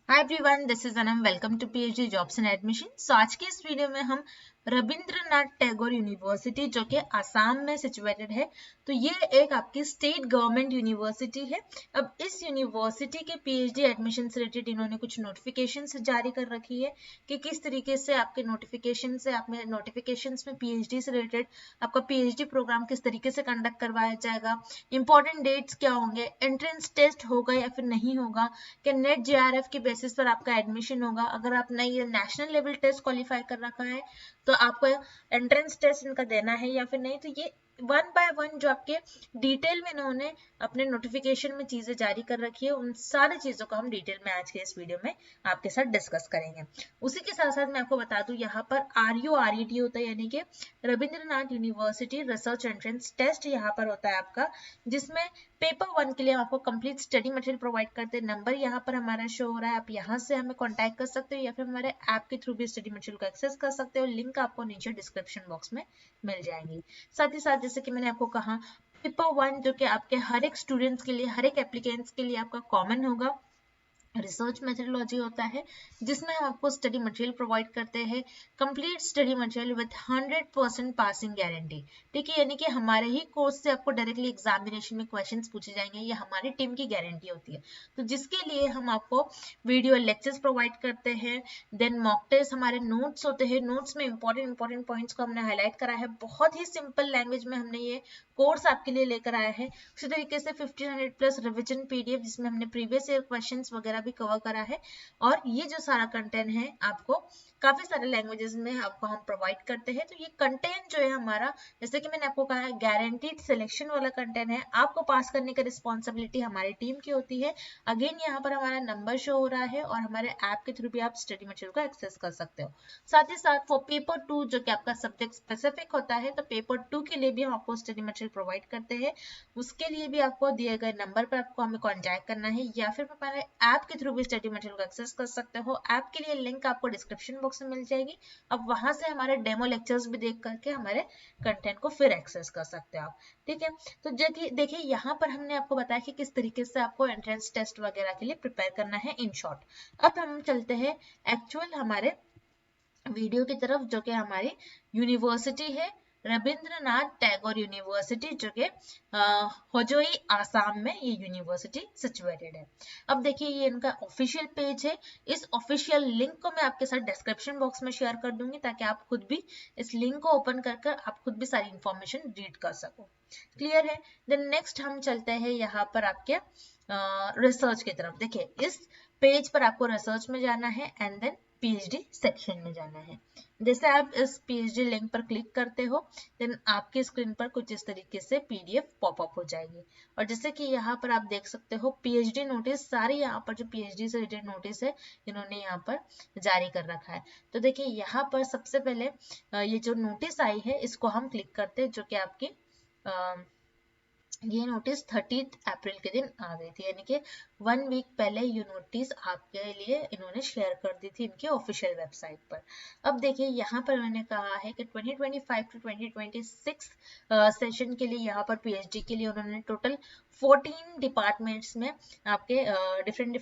Hi everyone, this is Anam. Welcome to PhD jobs and admission. So आज के इस video में हम रविंद्रनाथ टैगोर यूनिवर्सिटी जो कि आसाम में सिचुएटेड है, तो ये एक आपकी स्टेट गवर्नमेंट यूनिवर्सिटी है। अब इस यूनिवर्सिटी के पीएचडी एडमिशन से रिलेटेड इन्होंने कुछ नोटिफिकेशंस जारी कर रखी है कि किस तरीके से आपके नोटिफिकेशन से आपने नोटिफिकेशंस में पीएचडी से रिलेटेड आपका पीएचडी प्रोग्राम किस तरीके से कंडक्ट करवाया जाएगा, इंपॉर्टेंट डेट्स क्या होंगे, एंट्रेंस टेस्ट होगा या फिर नहीं होगा, कि नेट जेआरएफ के बेसिस पर आपका एडमिशन होगा। अगर आपने ये नेशनल लेवल टेस्ट क्वालिफाई कर रखा है तो आपको एंट्रेंस टेस्ट इनका देना है या फिर नहीं। तो ये वन बाय वन जो आपके डिटेल में इन्होंने अपने नोटिफिकेशन में चीजें जारी कर रखी है, उन सारी चीजों को हम डिटेल में आज के इस वीडियो में आपके साथ डिस्कस करेंगे। उसी के साथ साथ मैं आपको बता दूं, यहाँ पर RURET होता है, यानी कि Rabindranath university research entrance test यहाँ पर होता है आपका, जिसमें पेपर 1 के लिए हम आपको कंप्लीट स्टडी मटेरियल प्रोवाइड करते हैं। नंबर यहाँ पर हमारा शो हो रहा है, आप यहाँ से हमें कांटेक्ट कर सकते हो या फिर हमारे ऐप के थ्रू भी स्टडी मटेरियल को एक्सेस कर सकते हो। लिंक आपको नीचे डिस्क्रिप्शन बॉक्स में मिल जाएंगी। साथ ही साथ जैसे कि मैंने आपको कहा, पेपर 1 जो कि आपके हर एक स्टूडेंट्स के लिए, हर एक एप्लीकेंट्स के लिए आपका कॉमन होगा, रिसर्च मेथोडोलॉजी होता है, जिसमें हम आपको स्टडी मटेरियल प्रोवाइड करते हैं, complete study material with 100% passing guarantee. ठीक है, यानी कि हमारे ही कोर्स से आपको डायरेक्टली एग्जामिनेशन में क्वेश्चंस पूछे जाएंगे, ये हमारी टीम की गारंटी होती है। तो जिसके लिए हम आपको वीडियो लेक्चर्स प्रोवाइड करते हैं, देन मॉक टेस्ट, हमारे नोट्स होते हैं। नोट्स में इंपॉर्टेंट पॉइंट्स को हमने हाईलाइट करा है, बहुत ही सिंपल लैंग्वेज में हमने ये कोर्स आपके लिए लेकर आया है। उसी तरीके से 1500 प्लस रिविजन पीडीएफ, जिसमें हमने प्रीवियस ईयर क्वेश्चंस वगैरह भी कवर करा है। और ये जो सारा कंटेंट है आपको काफी सारे लैंग्वेजेस में आपको हम प्रोवाइड करते हैं। तो ये कंटेंट जो है हमारा, जैसे कि मैंने आपको कहा है, गारंटीड सिलेक्शन वाला कंटेंट है। आपको पास करने का रिस्पॉन्सिबिलिटी हमारी टीम की होती है। अगेन यहाँ पर हमारा नंबर शो हो रहा है और हमारे ऐप के थ्रू भी आप स्टडी मटेरियल को एक्सेस कर सकते हो। साथ ही साथ वो पेपर 2 जो कि आपका सब्जेक्ट स्पेसिफिक होता है, तो पेपर 2 के लिए भी हम आपको स्टडी मटेरियल प्रोवाइड करते हैं। उसके लिए भी आपको दिए गए नंबर पर आपको हमें कॉन्टैक्ट करना है या फिर हमारे ऐप के थ्रू भी स्टडी मटेरियल को एक्सेस कर सकते हो। ऐप के लिए लिंक आपको डिस्क्रिप्शन बॉक्स में मिल जाएगी। अब वहां से हमारे डेमो लेक्चर्स भी देख करके हमारे कंटेंट को फिर एक्सेस कर सकते हो आप। ठीक है, तो देखिए यहाँ पर हमने आपको बताया कि किस तरीके से आपको एंट्रेंस टेस्ट वगैरह के लिए प्रिपेयर करना है इन शॉर्ट। अब हम चलते हैं एक्चुअल हमारे वीडियो की तरफ, जो कि हमारी यूनिवर्सिटी है रविंद्रनाथ टैगोर यूनिवर्सिटी, जो कि होजोई आसाम में ये यूनिवर्सिटी सिचुएटेड है। अब देखिए, ये इनका ऑफिशियल पेज है। इस ऑफिशियल लिंक को मैं आपके साथ डिस्क्रिप्शन बॉक्स में शेयर कर दूंगी, ताकि आप खुद भी इस लिंक को ओपन कर आप खुद भी सारी इंफॉर्मेशन रीड कर सको। क्लियर है? देन नेक्स्ट हम चलते हैं यहाँ पर आपके रिसर्च की तरफ। देखिए, इस पेज पर आपको रिसर्च में जाना है एंड देन पीएचडी सेक्शन में जाना है। जैसे आप इस पीएचडी लिंक पर क्लिक करते हो, देन आपकी स्क्रीन पर कुछ इस तरीके से पीडीएफ पॉपअप हो जाएगी। और जैसे कि यहाँ पर आप देख सकते हो, पीएचडी नोटिस, सारे यहाँ पर जो पीएचडी से रिलेटेड नोटिस है इन्होंने यहाँ पर जारी कर रखा है। तो देखिए, यहाँ पर सबसे पहले ये जो नोटिस आई है इसको हम क्लिक करते हैं, जो कि आपकी ये नोटिस 30 अप्रैल के दिन आ गई थी, यानी कि 1 वीक पहले ये नोटिस आपके लिए इन्होंने शेयर कर दी थी इनके ऑफिशियल वेबसाइट पर। अब देखिए, यहाँ पर मैंने कहा है कि 2025 टू 2026 सेशन के लिए यहाँ पर पीएचडी के लिए उन्होंने टोटल 14 डिपार्टमेंट्स में आपके डिफरेंट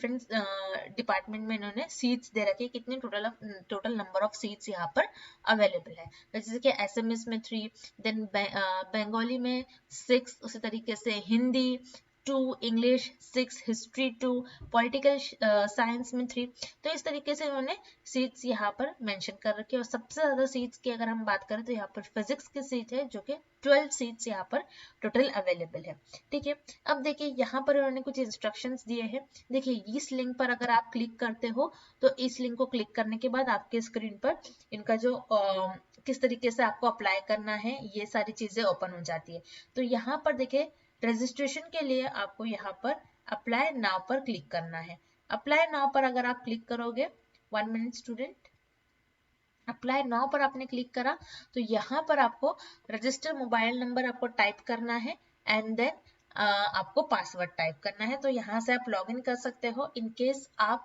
डिपार्टमेंट में इन्होंने सीट्स दे रखी है। कितने टोटल नंबर ऑफ सीट्स यहाँ पर अवेलेबल है, जैसे कि एसएमएस में 3, देन बंगाली में 6, उसी तरीके से Hindi 2, English 6, history 2, political science में 3। तो इस तरीके से उन्होंने सीट्स यहाँ पर मेंशन कर रखी है। और सबसे ज्यादा सीट्स की अगर हम बात करें तो यहाँ पर फिजिक्स की सीट है, जो कि 12 सीट्स यहाँ पर टोटल अवेलेबल है। ठीक है, अब देखिए यहाँ पर उन्होंने कुछ इंस्ट्रक्शंस दिए हैं। देखिए, इस लिंक पर अगर आप क्लिक करते हो तो इस लिंक को क्लिक करने के बाद आपके स्क्रीन पर इनका जो किस तरीके से आपको अप्लाई करना है, ये सारी चीजें ओपन हो जाती है। तो यहाँ पर देखिए, रजिस्ट्रेशन के लिए आपको यहाँ पर अप्लाई नाउ पर क्लिक करना है। अप्लाई नाउ पर अगर आप क्लिक करोगे, 1 मिनट स्टूडेंट, अप्लाई नाउ पर आपने क्लिक करा तो यहाँ पर आपको रजिस्टर मोबाइल नंबर आपको टाइप करना है एंड देन आपको पासवर्ड टाइप करना है। तो यहाँ से आप लॉगिन कर सकते हो। इन केस आप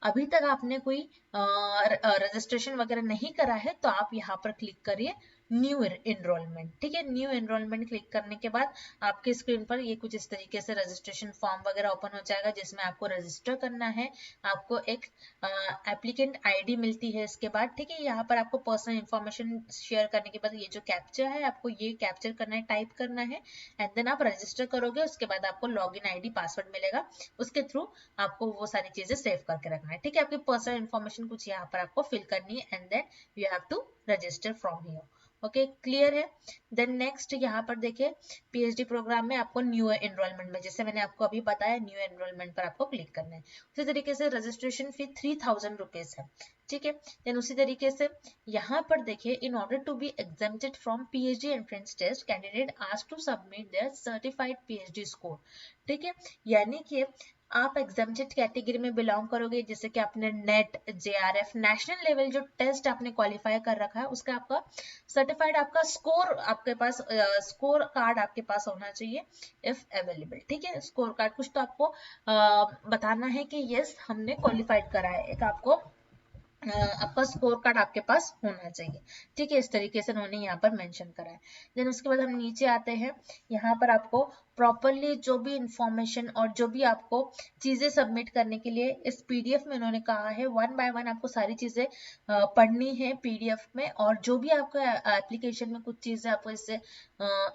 अभी तक आपने कोई रजिस्ट्रेशन वगैरह नहीं करा है तो आप यहाँ पर क्लिक करिए न्यू एनरोलमेंट। ठीक है, न्यू एनरोलमेंट क्लिक करने के बाद आपके स्क्रीन पर ये कुछ इस तरीके से रजिस्ट्रेशन फॉर्म वगैरह ओपन हो जाएगा, जिसमें आपको रजिस्टर करना है। आपको एक एप्लीकेंट आईडी मिलती है इसके बाद। ठीक है, यहाँ पर आपको पर्सनल इंफॉर्मेशन शेयर करने के बाद ये जो कैप्चा है आपको ये कैप्चर करना है, टाइप करना है, एंड देन आप रजिस्टर करोगे। उसके बाद आपको लॉगिन आईडी पासवर्ड मिलेगा, उसके थ्रू आपको वो सारी चीजें सेव करके रखना है। ठीक है, आपकी पर्सनल इंफॉर्मेशन कुछ यहाँ पर आपको फिल करनी है, and then you have to register from here. Okay, clear है। देन नेक्स्ट यहाँ पर देखिए पीएचडी प्रोग्राम में आपको न्यू एनरोलमेंट में, जैसे मैंने आपको अभी बताया, न्यू एनरोलमेंट पर आपको क्लिक करना है। उसी तरीके से रजिस्ट्रेशन फी 3000 रुपीज है। ठीक है, देन उसी तरीके से यहाँ पर देखिए in order to be exempted from PhD entrance test candidate asked to submit their certified PhD score. ठीक है, यानी कि आप एग्जेम्प्टेड कैटेगरी में बिलोंग करोगे, जैसे कि आपने नेट, जेआरएफ, नेशनल लेवल जो टेस्ट आपने क्वालिफाई कर रखा है उसका आपका सर्टिफाइड आपका स्कोर आपके पास, स्कोर कार्ड आपके पास होना चाहिए इफ अवेलेबल। ठीक है, स्कोर कार्ड कुछ तो आपको बताना है कि यस हमने क्वालिफाइड करा है, एक आपको आपका स्कोर कार्ड आपके पास होना चाहिए। ठीक है, इस तरीके से उन्होंने यहाँ पर मेंशन करा है। देन उसके बाद हम नीचे आते हैं, यहाँ पर आपको प्रॉपरली जो भी इंफॉर्मेशन और जो भी आपको चीजें सबमिट करने के लिए इस पीडीएफ में उन्होंने कहा है, वन बाय वन आपको सारी चीजें पढ़नी है पीडीएफ में, और जो भी आपका एप्लीकेशन में कुछ चीजें आपको इससे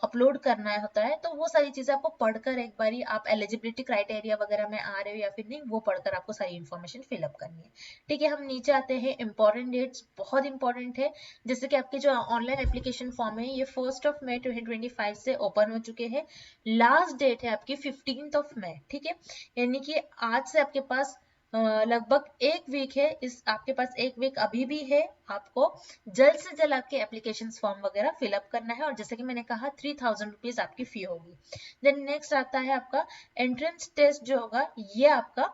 अपलोड करना होता है, तो वो सारी चीजें आपको पढ़कर एक बारी आप एलिजिबिलिटी क्राइटेरिया वगैरह में आ रहे हो या फिर नहीं, वो पढ़कर आपको सारी इन्फॉर्मेशन फिलअप करनी है। ठीक है, हम नीचे आते हैं, इंपॉर्टेंट डेट्स बहुत इंपॉर्टेंट है, जैसे कि आपके जो ऑनलाइन एप्लीकेशन फॉर्म है ये 1 मई 2025 से ओपन हो चुके हैं। लास्ट डेट है आपकी 15 मई। ठीक है, यानी कि आज से आपके पास लगभग एक वीक है, इस आपके पास एक वीक अभी भी है, आपको जल्द से जल्द आपके एप्लीकेशन फॉर्म वगैरह फिलअप करना है, और जैसे कि मैंने कहा 3000 रुपीज आपकी फी होगी। देन नेक्स्ट आता है आपका एंट्रेंस टेस्ट जो होगा, ये आपका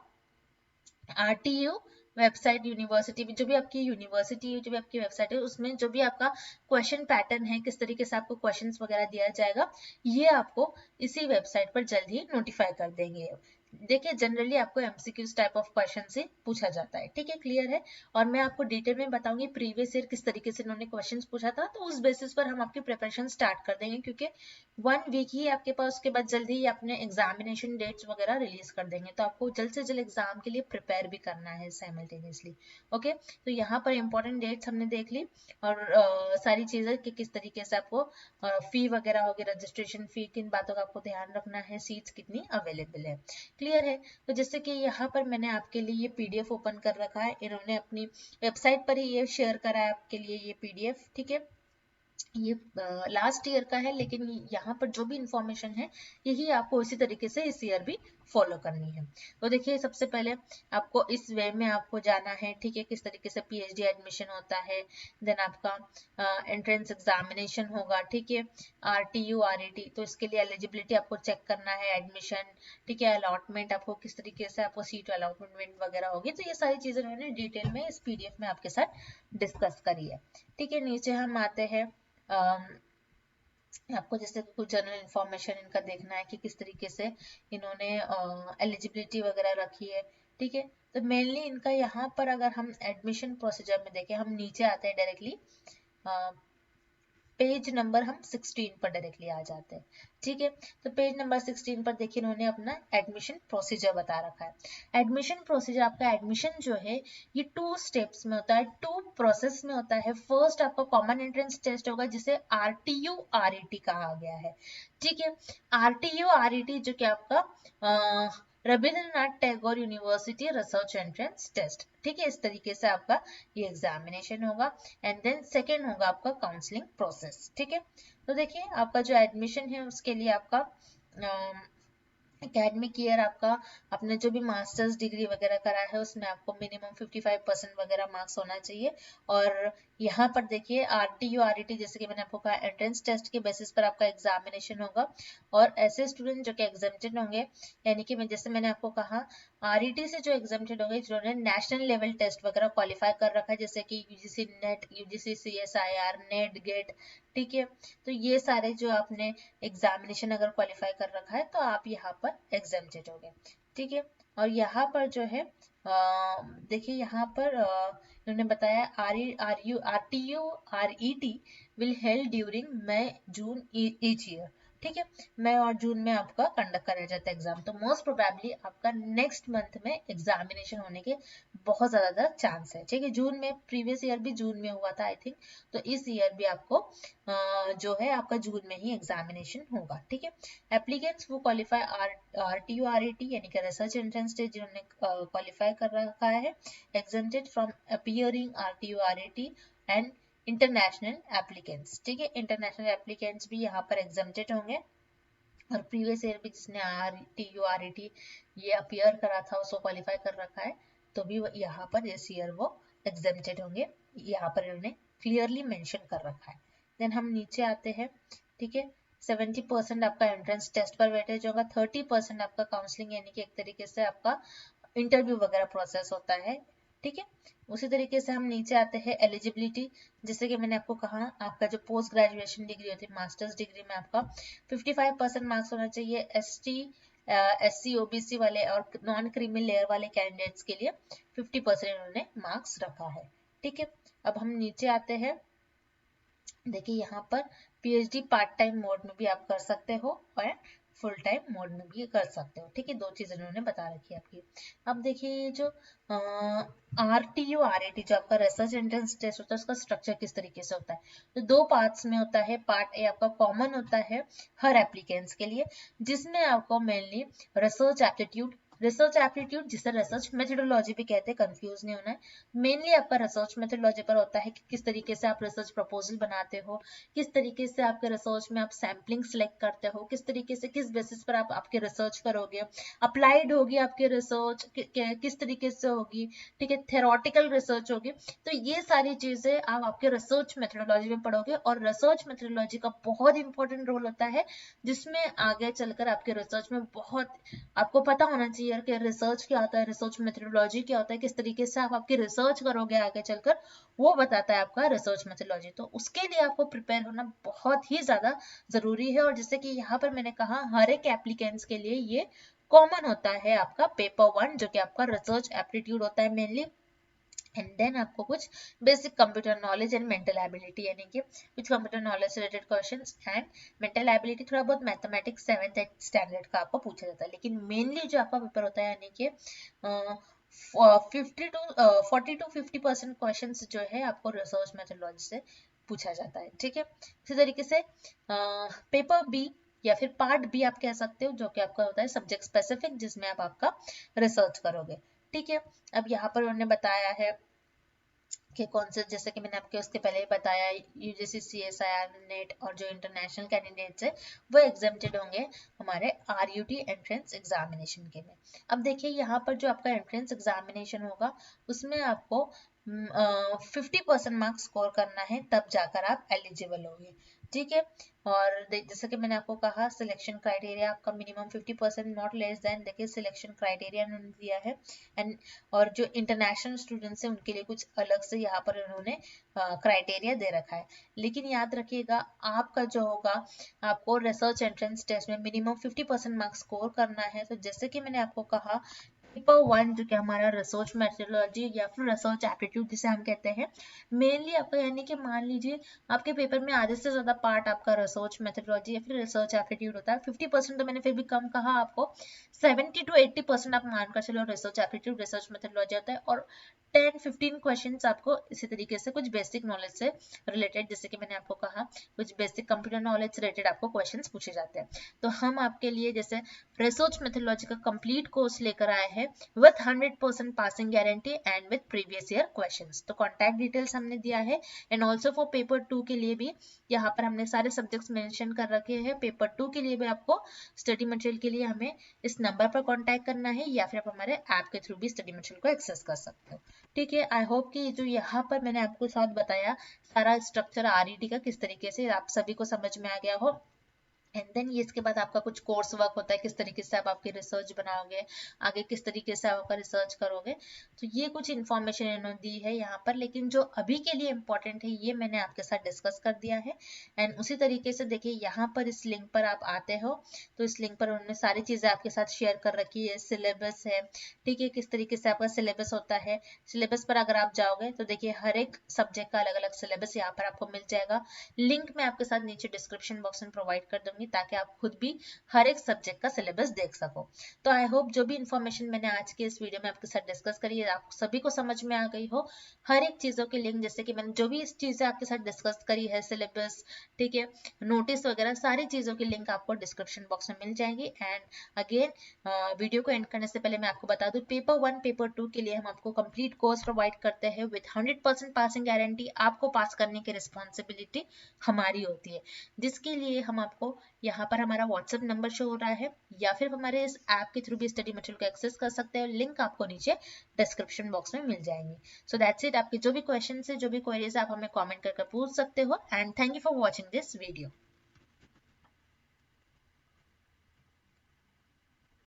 RTU वेबसाइट यूनिवर्सिटी में, जो भी आपकी यूनिवर्सिटी है, जो भी आपकी वेबसाइट है, उसमें जो भी आपका क्वेश्चन पैटर्न है, किस तरीके से आपको क्वेश्चंस वगैरह दिया जाएगा, ये आपको इसी वेबसाइट पर जल्द ही नोटिफाई कर देंगे। देखिए जनरली आपको एमसीक्यूज टाइप ऑफ क्वेश्चन से पूछा जाता है। ठीक है, क्लियर है। और मैं आपको डिटेल में बताऊंगी प्रीवियस ईयर किस तरीके से इन्होंने क्वेश्चंस पूछा था, तो उस बेसिस पर हम आपकी प्रिपरेशन स्टार्ट कर देंगे, क्योंकि 1 वीक ही आपके पास, उसके बाद जल्दी ही अपने एग्जामिनेशन डेट्स वगैरह रिलीज कर देंगे, तो आपको जल्द से जल्द एग्जाम के लिए प्रिपेयर भी करना है साइमल्टेनियसली। ओके, तो यहाँ पर इंपॉर्टेंट डेट्स हमने देख ली, और सारी चीजें कि किस तरीके से आपको फी वगैरह होगी, रजिस्ट्रेशन फी, किन बातों का आपको ध्यान रखना है, सीट्स कितनी अवेलेबल है। क्लियर है। तो जैसे कि यहाँ पर मैंने आपके लिए ये पीडीएफ ओपन कर रखा है, इन्होंने अपनी वेबसाइट पर ही ये शेयर करा है आपके लिए ये पीडीएफ। ठीक है, ये लास्ट ईयर का है, लेकिन यहाँ पर जो भी इंफॉर्मेशन है यही आपको इसी तरीके से इस ईयर भी फॉलो करनी है। तो देखिए सबसे पहले आपको इस वे में आपको जाना है। ठीक है, किस तरीके से पीएचडी एडमिशन होता है, देन आपका एंट्रेंस एग्जामिनेशन होगा। ठीक है, RTU-RET, तो इसके लिए एलिजिबिलिटी आपको चेक करना है, एडमिशन। ठीक है, अलॉटमेंट आपको किस तरीके से आपको सीट अलॉटमेंट वगैरह होगी, तो ये सारी चीजें उन्होंने डिटेल में इस पीडीएफ में आपके साथ डिस्कस करी है। ठीक है, नीचे हम आते हैं, आपको जैसे कुछ जनरल इंफॉर्मेशन इनका देखना है कि किस तरीके से इन्होंने एलिजिबिलिटी वगैरह रखी है। ठीक है, तो मेनली इनका यहाँ पर अगर हम एडमिशन प्रोसीजर में देखें, हम नीचे आते हैं डायरेक्टली, पेज नंबर हम 16 पर डायरेक्टली आ जाते हैं। ठीक है, तो पेज नंबर 16 पर देखिए इन्होंने अपना एडमिशन प्रोसीजर बता रखा है। एडमिशन प्रोसीजर, आपका एडमिशन जो है ये 2 स्टेप्स में होता है, 2 प्रोसेस में होता है। फर्स्ट आपका कॉमन एंट्रेंस टेस्ट होगा, जिसे RTU-RET कहा गया है। ठीक है, RTU-RET जो कि आपका Rabindranath Tagore university research entrance test. ठीक है, इस तरीके से आपका ये एग्जामिनेशन होगा, एंड देन सेकेंड होगा आपका काउंसलिंग प्रोसेस। ठीक है, तो देखिए आपका जो एडमिशन है उसके लिए आपका एकेडमिक ईयर, आपका आपने जो भी मास्टर्स डिग्री वगैरह करा है उसमें आपको मिनिमम 55% वगैरह मार्क्स होना चाहिए। और यहाँ पर देखिए RTU-RET, जैसे कि मैंने आपको कहा, एंट्रेंस टेस्ट के बेसिस पर आपका एग्जामिनेशन होगा, और ऐसे स्टूडेंट जो कि एग्जेम्प्टेड होंगे, यानी कि जैसे मैंने आपको कहा RET से जो एग्जेम्प्टेड होंगे, जिन्होंने नेशनल लेवल टेस्ट वगैरह क्वालिफाई कर रखा है, जैसे कि UGC NET, UGC CSIR, NET, GATE. ठीक है, तो ये सारे जो आपने एग्जामिनेशन अगर क्वालिफाई कर रखा है तो आप यहाँ पर एग्जेम्प्टेड हो गए। ठीक है, और यहाँ पर जो है देखिए यहाँ पर इन्होंने बताया RTU-RET will held during May June each year. ठीक है, मई और जून में आपका कंडक्ट कराया जाता है एग्जाम। तो मोस्ट प्रोबेबली आपका नेक्स्ट मंथ में एग्जामिनेशन होने के बहुत ज्यादा चांस है। ठीक है, जून में, प्रीवियस ईयर भी जून में हुआ था आई थिंक, तो इस ईयर भी आपको जो है आपका जून में ही एग्जामिनेशन होगा। ठीक है, एप्लीकेंट्स वो क्वालिफाई RTU-RET यानी कि रिसर्च एंट्रेंस टेस्ट जिन्होंने क्वालिफाई कर रखा है, exempted from appearing RTU-RET and international applicants. ठीक है, इंटरनेशनल एप्लीकेंट्स भी यहाँ पर exempted होंगे, और प्रीवियस ईयर भी जिसने RTU-RET ये अपीयर करा था उसको क्वालिफाई कर रखा है, तो भी यहाँ पर इस ईयर वो exempted होंगे, यहाँ पर इन्होंने क्लियरली मेंशन कर रखा है। देन हम नीचे आते हैं। ठीक है, 70% आपका एंट्रेंस टेस्ट पर वेटेज होगा, 30% आपका काउंसलिंग यानी कि एक तरीके से आपका इंटरव्यू वगैरह प्रोसेस होता है। ठीक है, उसी तरीके से हम नीचे आते हैं एलिजिबिलिटी। जैसे कि मैंने आपको कहा, आपका जो पोस्ट ग्रेजुएशन डिग्री होती है, मास्टर्स डिग्री में आपका 55% मार्क्स होना चाहिए। ST SC OBC वाले और नॉन क्रीमी लेयर वाले कैंडिडेट्स के लिए 50% उन्होंने मार्क्स रखा है। ठीक है, अब हम नीचे आते हैं। देखिए यहाँ पर PhD पार्ट टाइम मोड में भी आप कर सकते हो और फुल टाइम मोड में भी कर सकते हो। ठीक है, दो चीजें उन्होंने बता रखी है आपकी। अब देखिए जो RTU-RET जो आपका रिसर्च एंट्रेंस टेस्ट होता है, उसका स्ट्रक्चर किस तरीके से होता है। तो दो पार्ट्स में होता है। पार्ट ए आपका कॉमन होता है हर एप्लीकेंट्स के लिए, जिसमें आपको मेनली रिसर्च एप्टीट्यूड जिसे रिसर्च मेथोडोलॉजी भी कहते हैं, कंफ्यूज नहीं होना है। मेनली आपका रिसर्च मेथोडोलॉजी पर होता है कि किस तरीके से आप रिसर्च प्रपोजल बनाते हो, किस तरीके से आपके रिसर्च में आप सैम्पलिंग सिलेक्ट करते हो, किस तरीके से, किस बेसिस पर आप आपके रिसर्च करोगे, अप्लाइड होगी आपकी रिसर्च किस तरीके से होगी। ठीक है, थेरोटिकल रिसर्च होगी। तो ये सारी चीजें आप आपके रिसर्च मेथोडोलॉजी में पढ़ोगे, और रिसर्च मेथोडोलॉजी का बहुत इंपॉर्टेंट रोल होता है, जिसमें आगे चलकर आपके रिसर्च में बहुत आपको पता होना चाहिए कि रिसर्च क्या होता है, रिसर्च मेथोडोलॉजी क्या होता है, किस तरीके से आप आपकी रिसर्च करोगे आगे चलकर, वो बताता है आपका रिसर्च मेथोडोलॉजी। तो उसके लिए आपको प्रिपेयर होना बहुत ही ज्यादा जरूरी है। और जैसे कि यहाँ पर मैंने कहा, हर एक एप्लीकेंट्स के लिए ये कॉमन होता है आपका पेपर 1, जो कि आपका रिसर्च एप्टीट्यूड होता है मेनली। एंड देन आपको कुछ basic computer knowledge and mental ability, यानी कि कुछ कंप्यूटर नॉलेज से related questions and mental ability, थोड़ा बहुत मैथमेटिक्स 7th स्टैंडर्ड का आपको पूछा जाता है। लेकिन मेनली जो आपका पेपर होता है, यानी कि 40 to 50% क्वेश्चन जो है आपको रिसर्च मेथोडोलॉजी से पूछा जाता है। ठीक है, इसी तरीके से पेपर बी या फिर पार्ट बी आप कह सकते हो, जो कि आपका होता है सब्जेक्ट स्पेसिफिक, जिसमें आप आपका रिसर्च करोगे। ठीक है, अब यहाँ पर उन्होंने बताया है कि कौन से, जैसे कि मैंने आपके उसके पहले ही बताया, UGC CSIR नेट और जो इंटरनेशनल कैंडिडेट्स है वो एग्जेम्प्टेड होंगे हमारे RUT एंट्रेंस एग्जामिनेशन के में। अब देखिए यहाँ पर जो आपका एंट्रेंस एग्जामिनेशन होगा, उसमें आपको 50% मार्क्स स्कोर करना है, तब जाकर आप एलिजिबल होंगे। ठीक है, और जैसे कि मैंने आपको कहा, सिलेक्शन क्राइटेरिया आपका मिनिमम 50%, नॉट लेस देन, देखिए सिलेक्शन क्राइटेरिया उन्होंने दिया है। एंड और जो इंटरनेशनल स्टूडेंट्स हैं उनके लिए कुछ अलग से यहाँ पर उन्होंने क्राइटेरिया दे रखा है। लेकिन याद रखिएगा, आपका जो होगा, आपको रिसर्च एंट्रेंस टेस्ट में मिनिमम 50% मार्क्स स्कोर करना है। तो जैसे कि मैंने आपको कहा, पेपर 1 जो कि हमारा रिसर्च मेथोडोलॉजी या फिर रिसर्च एप्टीट्यूड जिसे हम कहते हैं, मेनली आपका, यानी कि मान लीजिए आपके पेपर में आधे से ज्यादा पार्ट आपका रिसर्च मेथोडोलॉजी या फिर रिसर्च एप्टीट्यूड होता है। 50% तो मैंने फिर भी कम कहा आपको, 70 to 80% आप मानकर चलो रिसर्च एप्टीट्यूड, रिसर्च मेथोडोलॉजी होता है, और 10-15 क्वेश्चंस आपको इसी तरीके से कुछ बेसिक नॉलेज से रिलेटेड, जैसे कि मैंने आपको कहा, कुछ बेसिक कंप्यूटर नॉलेज से रिलेटेड आपको क्वेश्चंस पूछे जाते हैं। तो हम आपके लिए जैसे रिसर्च मेथोडोलॉजी का कंप्लीट कोर्स लेकर आए हैं with 100% passing guarantee and with previous year questions. तो कॉन्टैक्ट डिटेल्स हमने दिया है, एंड ऑल्सो फॉर पेपर 2 के लिए भी यहाँ पर हमने सारे सब्जेक्ट्स मेंशन कर रखे हैं। पेपर 2 के लिए भी आपको स्टडी मटेरियल के लिए हमें इस नंबर पर कॉन्टैक्ट करना है, या फिर आप हमारे ऐप के थ्रू भी स्टडी मटेरियल को एक्सेस कर सकते हो। ठीक है, आई होप कि जो यहाँ पर मैंने आपको साथ बताया सारा स्ट्रक्चर RET का किस तरीके से आप सभी को समझ में आ गया हो। एंड देन ये इसके बाद आपका कुछ कोर्स वर्क होता है, किस तरीके से आप आपकी रिसर्च बनाओगे, आगे किस तरीके से आप आपका रिसर्च करोगे। तो ये कुछ इन्फॉर्मेशन इन्होंने दी है यहाँ पर, लेकिन जो अभी के लिए इम्पोर्टेंट है ये मैंने आपके साथ डिस्कस कर दिया है। एंड उसी तरीके से देखिए यहाँ पर इस लिंक पर आप आते हो तो इस लिंक पर उन्होंने सारी चीज़ें आपके साथ शेयर कर रखी है, सिलेबस है, ठीक है, किस तरीके से आपका सिलेबस होता है। सिलेबस पर अगर आप जाओगे तो देखिए हर एक सब्जेक्ट का अलग अलग सिलेबस यहाँ पर आपको मिल जाएगा। लिंक मैं आपके साथ नीचे डिस्क्रिप्शन बॉक्स में प्रोवाइड कर दूंगी ताकि आप खुद भी हर एक सब्जेक्ट का सिलेबस देख सको। तो आई होप जो भी इन्फॉर्मेशन मैंने आज के इस वीडियो में आपके साथ डिस्कस करी है आप सभी को समझ में आ गई हो। हर एक चीज़ों के लिंक, जैसे कि मैंने जो भी इस चीज़ें आपके साथ डिस्कस करी है, सिलेबस, ठीक है, नोटिस वगैरह, सारी चीज़ों की लिंक आपको डिस्क्रिप्शन बॉक्स में मिल जाएंगी। एंड अगेन वीडियो को एंड करने से पहले मैं आपको बता दूं, पेपर 1 पेपर 2 के लिए हम आपको कंप्लीट कोर्स प्रोवाइड करते हैं विद 100% पासिंग गारंटी। आपको पास करने की रिस्पॉन्सिबिलिटी हमारी होती है, जिसके लिए हम आपको यहाँ पर हमारा व्हाट्सएप नंबर शो हो रहा है या फिर हमारे इस ऐप के थ्रू भी स्टडी मटेरियल को एक्सेस कर सकते हैं। लिंक आपको नीचे डिस्क्रिप्शन बॉक्स में मिल जाएंगे। So that's it. आपके जो भी क्वेश्चन है, जो भी क्वेरीज आप हमें कमेंट करके पूछ सकते हो। And thank you for watching this video.